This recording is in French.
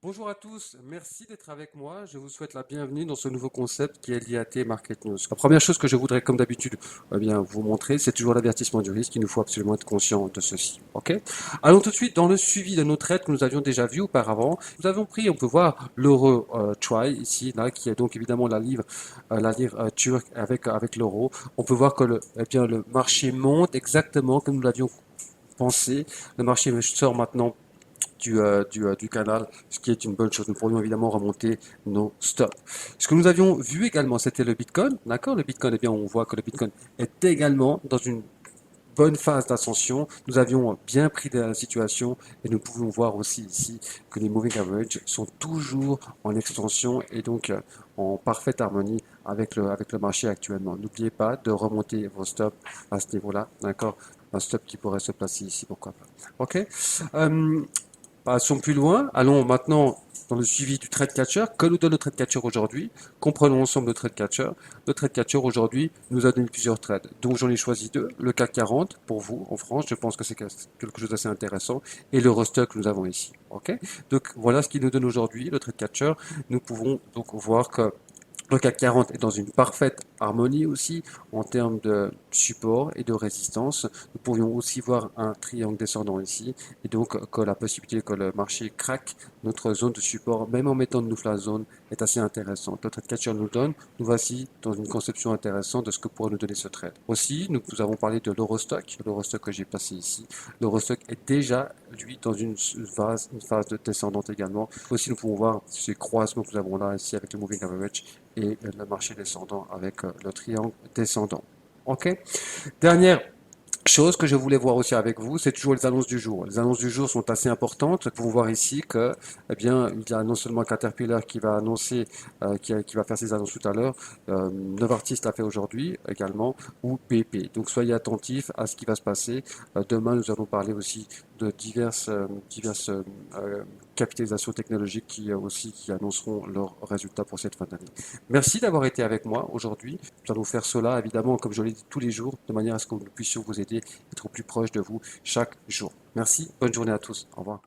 Bonjour à tous, merci d'être avec moi. Je vous souhaite la bienvenue dans ce nouveau concept qui est l'IAT Market News. La première chose que je voudrais, comme d'habitude, vous montrer, c'est toujours l'avertissement du risque. Il nous faut absolument être conscient de ceci. Ok? Allons tout de suite dans le suivi de nos trades que nous avions déjà vus auparavant. Nous avons pris, on peut voir l'euro try ici, là, qui est donc évidemment la livre turque avec l'euro. On peut voir que le marché monte exactement comme nous l'avions pensé. Le marché sort maintenant du canal, ce qui est une bonne chose. Nous pourrions évidemment remonter nos stops. Ce que nous avions vu également, c'était le Bitcoin. D'accord? Le Bitcoin, eh bien, on voit que le Bitcoin est également dans une bonne phase d'ascension. Nous avions bien pris de la situation et nous pouvons voir aussi ici que les moving average sont toujours en extension et donc en parfaite harmonie avec le marché actuellement. N'oubliez pas de remonter vos stops à ce niveau-là, d'accord? Un stop qui pourrait se placer ici, pourquoi pas. Ok? Euh, Passons plus loin. Allons maintenant dans le suivi du trade catcher. Que nous donne le trade catcher aujourd'hui? Comprenons ensemble le trade catcher. Le trade catcher aujourd'hui nous a donné plusieurs trades. Donc j'en ai choisi deux. Le CAC 40 pour vous en France. Je pense que c'est quelque chose d'assez intéressant. Et le restock que nous avons ici. Ok. Donc voilà ce qu'il nous donne aujourd'hui le trade catcher. Nous pouvons donc voir que le CAC 40 est dans une parfaite harmonie aussi en termes de support et de résistance. Nous pourrions aussi voir un triangle descendant ici et donc que la possibilité que le marché craque notre zone de support, même en mettant de nous la zone, est assez intéressante. Le trade catcher nous donne, nous voici dans une conception intéressante de ce que pourrait nous donner ce trade. Aussi, nous avons parlé de l'Eurostock que j'ai placé ici. L'Eurostock est déjà, lui, dans une phase de descendante également. Aussi, nous pouvons voir ces croisements que nous avons là ici avec le moving average et le marché descendant avec le triangle descendant. Ok. Dernière chose que je voulais voir aussi avec vous, c'est toujours les annonces du jour. Les annonces du jour sont assez importantes. Vous pouvez voir ici que, eh bien, il y a non seulement Caterpillar qui va annoncer, qui va faire ses annonces tout à l'heure, Novartis l'a fait aujourd'hui également, ou BP. Donc soyez attentifs à ce qui va se passer. Demain, nous allons parler aussi de diverses capitalisations technologiques qui annonceront leurs résultats pour cette fin d'année. Merci d'avoir été avec moi aujourd'hui. Nous allons faire cela, évidemment, comme je l'ai dit, tous les jours, de manière à ce que nous puissions vous aider, être au plus proche de vous chaque jour. Merci, bonne journée à tous. Au revoir.